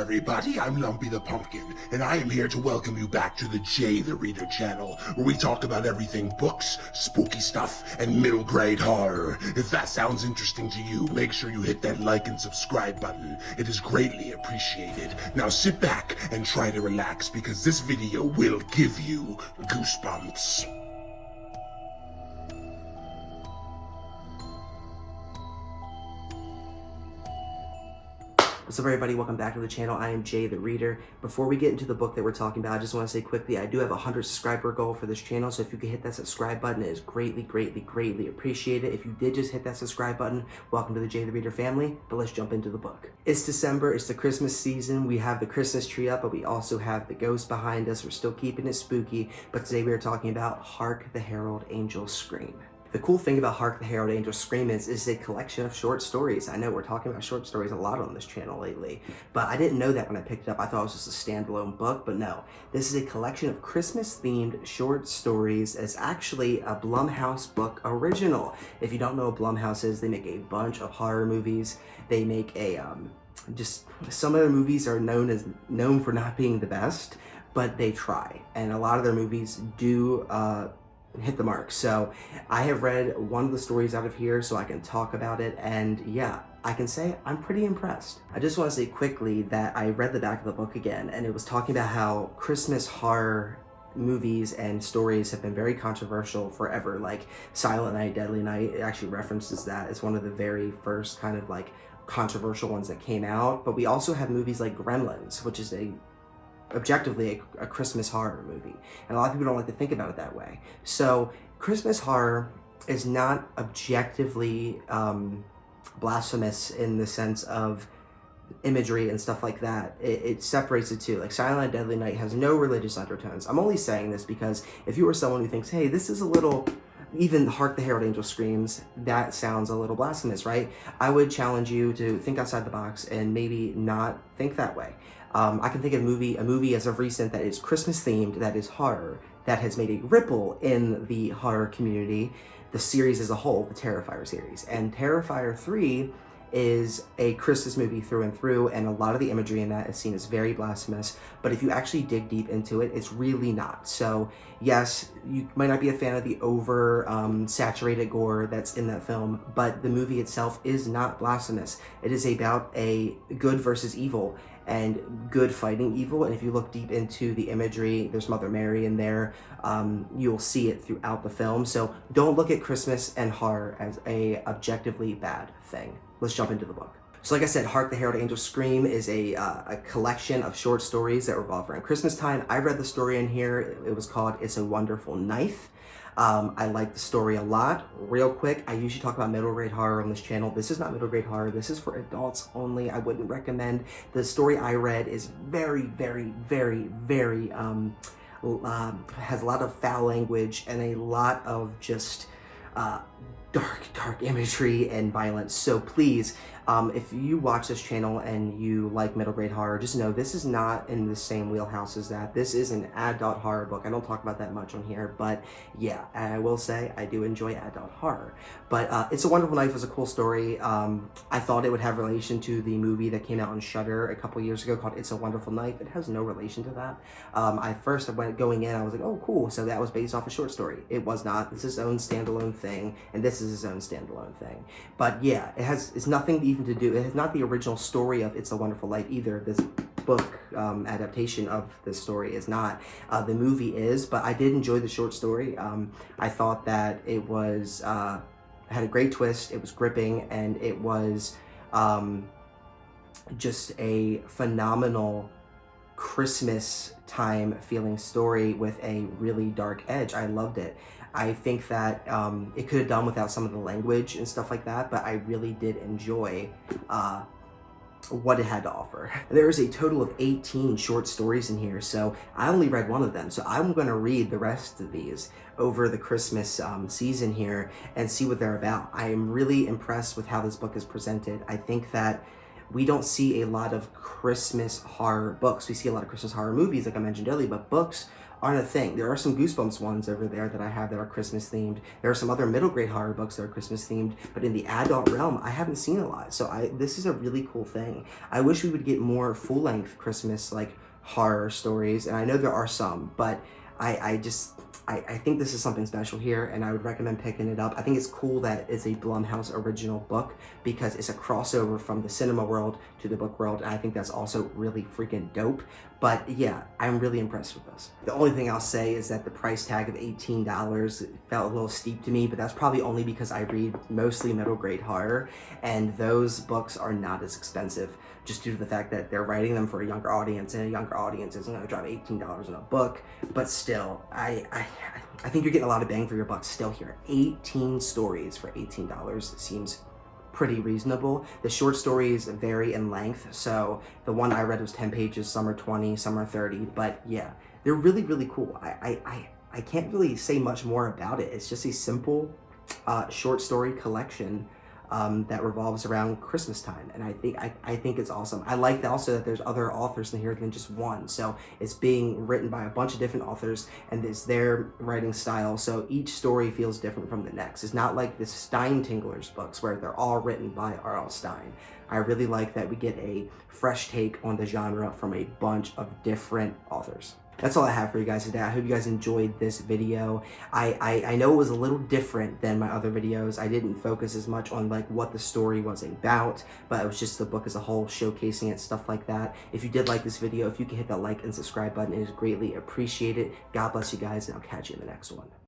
everybody, I'm Lumpy the Pumpkin, and I am here to welcome you back to the Jay the Reader channel, where we talk about everything books, spooky stuff, and middle grade horror. If that sounds interesting to you, make sure you hit that like and subscribe button. It is greatly appreciated. Now sit back and try to relax, because this video will give you goosebumps. What's up, everybody? Welcome back to the channel. I am Jay the Reader. Before we get into the book that we're talking about, I just want to say quickly, I do have a 100 subscriber goal for this channel, so if you could hit that subscribe button, it is greatly appreciated. If you did just hit that subscribe button, welcome to the Jay the Reader family, but let's jump into the book. It's December, it's the Christmas season. We have the Christmas tree up, but we also have the ghost behind us. We're still keeping it spooky, but today we are talking about Hark, the Herald Angels Scream. The cool thing about Hark, the Herald Angels Scream is a collection of short stories. I know we're talking about short stories a lot on this channel lately, but I didn't know that when I picked it up. I thought it was just a standalone book, but no. This is a collection of Christmas-themed short stories. It's actually a Blumhouse book original. If you don't know what Blumhouse is, they make a bunch of horror movies. They make just some of their movies are known for not being the best, but they try. And a lot of their movies do hit the mark. So I have read one of the stories out of here so I can talk about it, and yeah, I can say I'm pretty impressed. I just want to say quickly that I read the back of the book again, and it was talking about how Christmas horror movies and stories have been very controversial forever. Like Silent Night, Deadly Night, it actually references that as one of the very first kind of like controversial ones that came out. But we also have movies like Gremlins, which is objectively a Christmas horror movie, and a lot of people don't like to think about it that way. So Christmas horror is not objectively blasphemous in the sense of imagery and stuff like that. It separates the two. Like Silent Night, Deadly Night has no religious undertones. I'm only saying this because if you were someone who thinks, hey, this is a little, even Hark, the Herald Angels Screams, that sounds a little blasphemous, right? I would challenge you to think outside the box and maybe not think that way. I can think of a movie as of recent that is Christmas themed, that is horror, that has made a ripple in the horror community, the series as a whole, the Terrifier series. And Terrifier 3 is a Christmas movie through and through, and a lot of the imagery in that is seen as very blasphemous, but if you actually dig deep into it, it's really not. So yes, you might not be a fan of the saturated gore that's in that film, but the movie itself is not blasphemous. It is about a good versus evil, and good fighting evil. And if you look deep into the imagery, there's Mother Mary in there. You'll see it throughout the film. So don't look at Christmas and horror as a objectively bad thing. Let's jump into the book. So like I said, Hark, the Herald Angels Scream is a collection of short stories that revolve around Christmas time. I read the story in here. It was called It's a Wonderful Knife. I like the story a lot. Real quick, I usually talk about middle grade horror on this channel. This is not middle grade horror. This is for adults only. I wouldn't recommend. The story I read is very has a lot of foul language and a lot of just dark imagery and violence. So please, if you watch this channel and you like middle grade horror, just know this is not in the same wheelhouse as that. This is an adult horror book. I don't talk about that much on here, but yeah, I will say I do enjoy adult horror. But It's a Wonderful Knife was a cool story. I thought it would have relation to the movie that came out on Shudder a couple years ago called It's a Wonderful Knife. It has no relation to that. Going in, I was like, oh cool, so that was based off a short story. It was not. This is its own standalone thing, and this is its own standalone thing. But yeah, it's nothing even to do, it is not the original story of It's a Wonderful Life either. This book adaptation of this story is not. The movie is, but I did enjoy the short story. I thought that it was had a great twist, it was gripping, and it was just a phenomenal Christmas time feeling story with a really dark edge. I loved it. I think that it could have done without some of the language and stuff like that, but I really did enjoy what it had to offer. There is a total of 18 short stories in here, so I only read one of them. So I'm going to read the rest of these over the Christmas season here and see what they're about. I am really impressed with how this book is presented. I think that we don't see a lot of Christmas horror books. We see a lot of Christmas horror movies, like I mentioned earlier, but books aren't a thing. There are some Goosebumps ones over there that I have that are Christmas themed. There are some other middle grade horror books that are Christmas themed, but in the adult realm, I haven't seen a lot. So this is a really cool thing. I wish we would get more full length Christmas like horror stories, and I know there are some, but I think this is something special here, and I would recommend picking it up. I think it's cool that it's a Blumhouse original book because it's a crossover from the cinema world to the book world, and I think that's also really freaking dope. But yeah, I'm really impressed with this. The only thing I'll say is that the price tag of $18 felt a little steep to me, but that's probably only because I read mostly middle grade horror, and those books are not as expensive just due to the fact that they're writing them for a younger audience, and a younger audience isn't going to drop $18 on a book. But still, I think you're getting a lot of bang for your buck still here. 18 stories for $18 seems pretty reasonable. The short stories vary in length, so the one I read was 10 pages, some are 20, some are 30, but yeah, they're really, really cool. I can't really say much more about it. It's just a simple short story collection that revolves around Christmas time, and I think it's awesome. I like that also that there's other authors in here than just one, so it's being written by a bunch of different authors, and it's their writing style, so each story feels different from the next. It's not like the Steintingler's books where they're all written by R.L. Stine. I really like that we get a fresh take on the genre from a bunch of different authors. That's all I have for you guys today. I hope you guys enjoyed this video. I know it was a little different than my other videos. I didn't focus as much on like what the story was about, but it was just the book as a whole, showcasing it, stuff like that. If you did like this video, if you could hit that like and subscribe button, it is greatly appreciated. God bless you guys, and I'll catch you in the next one.